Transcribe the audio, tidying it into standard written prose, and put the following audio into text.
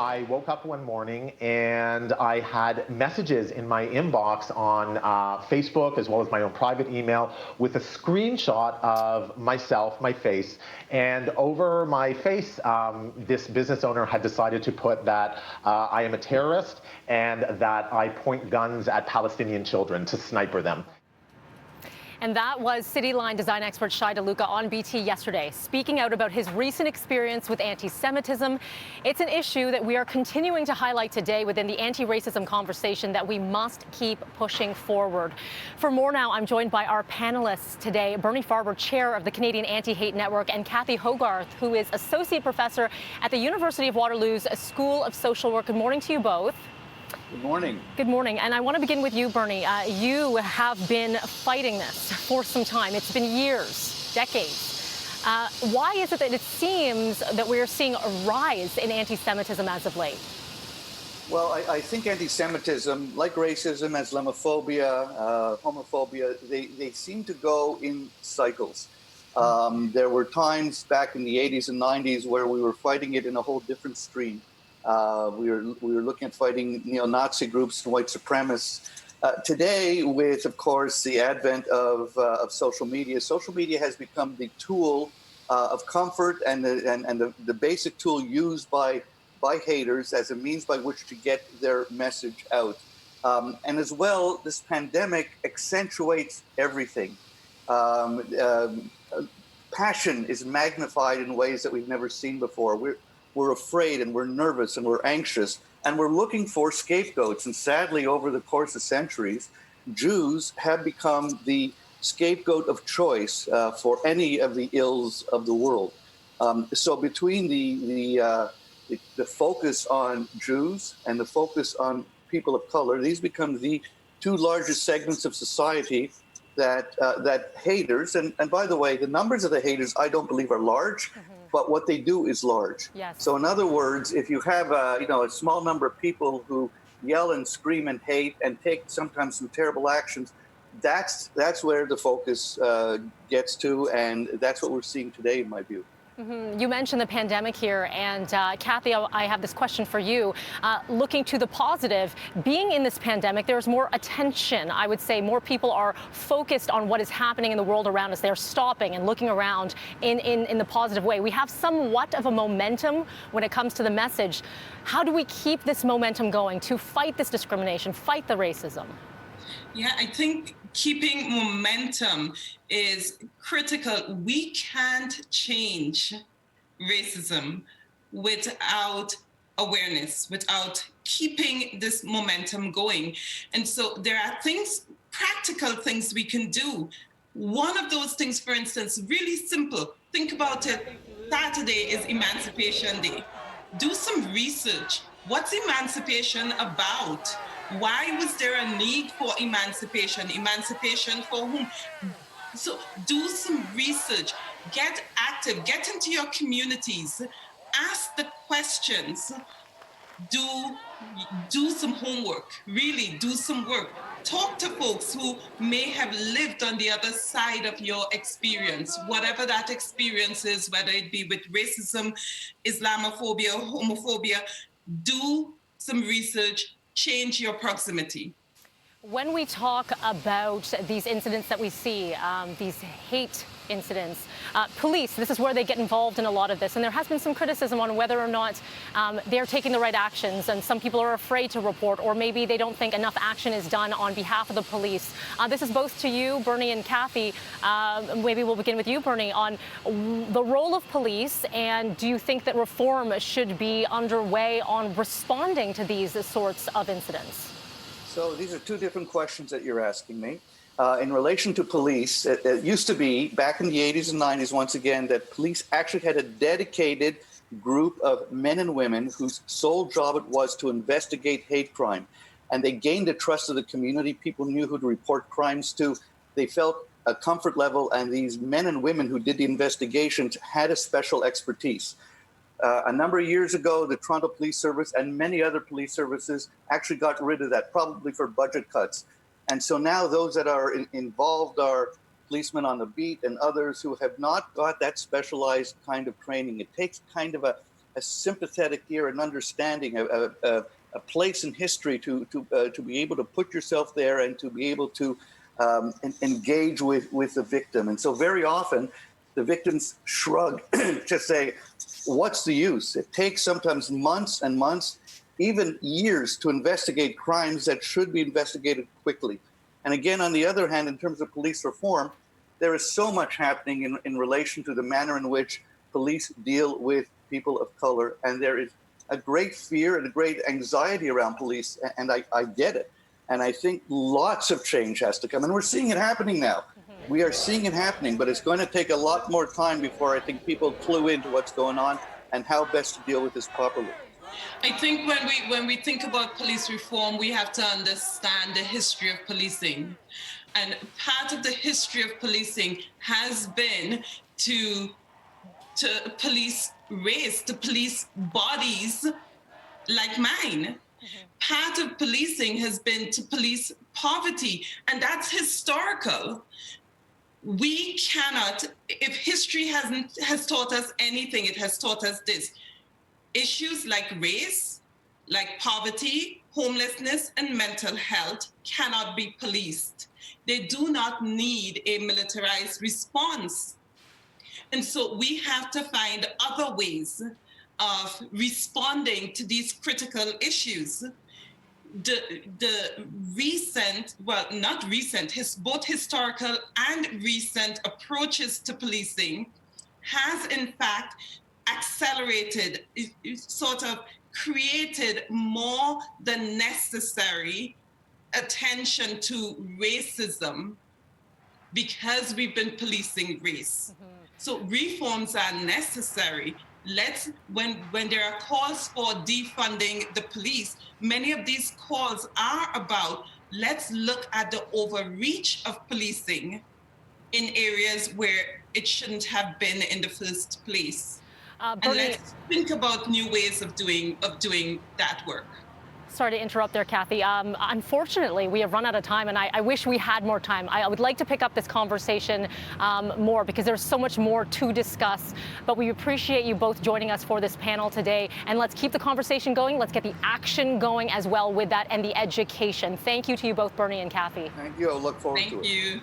I woke up one morning and I had messages in my inbox on Facebook as well as my own private email with a screenshot of myself, my face. And over my face, this business owner had decided to put that I am a terrorist and that I point guns at Palestinian children to sniper them. And that was Cityline design expert Shai DeLuca on BT yesterday, speaking out about his recent experience with anti-Semitism. It's an issue that we are continuing to highlight today within the anti-racism conversation that we must keep pushing forward. For more now, I'm joined by our panelists today, Bernie Farber, chair of the Canadian Anti-Hate Network, and Kathy Hogarth, who is associate professor at the University of Waterloo's School of Social Work. Good morning to you both. Good morning. Good morning. And I want to begin with you, Bernie. You have been fighting this for some time. It's been years, decades. Why is it that it seems that we're seeing a rise in anti-Semitism as of late? Well, I think anti-Semitism, like racism, Islamophobia, homophobia, they seem to go in cycles. There were times back in the 80s and 90s where we were fighting it in a whole different stream. We were looking at fighting neo-Nazi groups and white supremacists. Today, with, of course, the advent of social media has become the tool of comfort and the basic tool used by haters as a means by which to get their message out. And as well, this pandemic accentuates everything. Passion is magnified in ways that we've never seen before. We're afraid and we're nervous and we're anxious and we're looking for scapegoats. And sadly, over the course of centuries, Jews have become the scapegoat of choice for any of the ills of the world. So between the focus on Jews and the focus on people of color, these become the two largest segments of society that haters, and by the way, the numbers of the haters I don't believe are large, but what they do is large. Yes. So in other words, if you have a small number of people who yell and scream and hate and take sometimes some terrible actions, that's where the focus gets to, and that's what we're seeing today, in my view. You mentioned the pandemic here, and Kathy, I have this question for you. Looking to the positive, being in this pandemic, there's more attention. I would say more people are focused on what is happening in the world around us. They're stopping and looking around in the positive way. We have somewhat of a momentum when it comes to the message. How do we keep this momentum going to fight this discrimination, fight the racism? Yeah, I think keeping momentum is critical. We can't change racism without awareness, without keeping this momentum going. And so there are practical things we can do. One of those things, for instance, really simple. Think about it. Saturday is Emancipation Day. Do some research. What's emancipation about? Why was there a need for emancipation? Emancipation for whom? So do some research, get active, get into your communities, ask the questions, do some homework, really do some work. Talk to folks who may have lived on the other side of your experience, whatever that experience is, whether it be with racism, Islamophobia, homophobia. Do some research, change your proximity. When we talk about these incidents that we see, these hate incidents, police, this is where they get involved in a lot of this. And there has been some criticism on whether or not they're taking the right actions. And some people are afraid to report, or maybe they don't think enough action is done on behalf of the police. This is both to you, Bernie and Kathy. Maybe we'll begin with you, Bernie, on the role of police. And do you think that reform should be underway on responding to these sorts of incidents? So these are two different questions that you're asking me. In relation to police, it used to be, back in the 80s and 90s, once again, that police actually had a dedicated group of men and women whose sole job it was to investigate hate crime. And they gained the trust of the community. People knew who to report crimes to. They felt a comfort level, and these men and women who did the investigations had a special expertise. A number of years ago, the Toronto Police Service and many other police services actually got rid of that, probably for budget cuts. And so now those that are involved are policemen on the beat and others who have not got that specialized kind of training. It takes kind of a sympathetic ear, an understanding, a place in history to be able to put yourself there and to be able to engage with the victim. And so very often the victims shrug to say, what's the use? It takes sometimes months and months, even years, to investigate crimes that should be investigated quickly. And again, on the other hand, in terms of police reform, there is so much happening in relation to the manner in which police deal with people of color. And there is a great fear and a great anxiety around police, and I get it. And I think lots of change has to come. And we're seeing it happening now. We are seeing it happening, but it's going to take a lot more time before I think people clue into what's going on and how best to deal with this properly. I think when we think about police reform, we have to understand the history of policing. And part of the history of policing has been to police race, to police bodies like mine. Part of policing has been to police poverty, and that's historical. We cannot, if history has taught us anything, it has taught us this. Issues like race, like poverty, homelessness, and mental health cannot be policed. They do not need a militarized response. And so we have to find other ways of responding to these critical issues. The recent, well, not recent, both historical and recent approaches to policing has in fact accelerated, sort of created more than necessary attention to racism because we've been policing race. So reforms are necessary. When there are calls for defunding the police, many of these calls are about, let's look at the overreach of policing in areas where it shouldn't have been in the first place. And let's think about new ways of doing that work. Sorry to interrupt there, Kathy. Unfortunately, we have run out of time, and I wish we had more time. I would like to pick up this conversation more because there's so much more to discuss. But we appreciate you both joining us for this panel today. And let's keep the conversation going. Let's get the action going as well with that and the education. Thank you to you both, Bernie and Kathy. Thank you. I look forward to it. Thank you.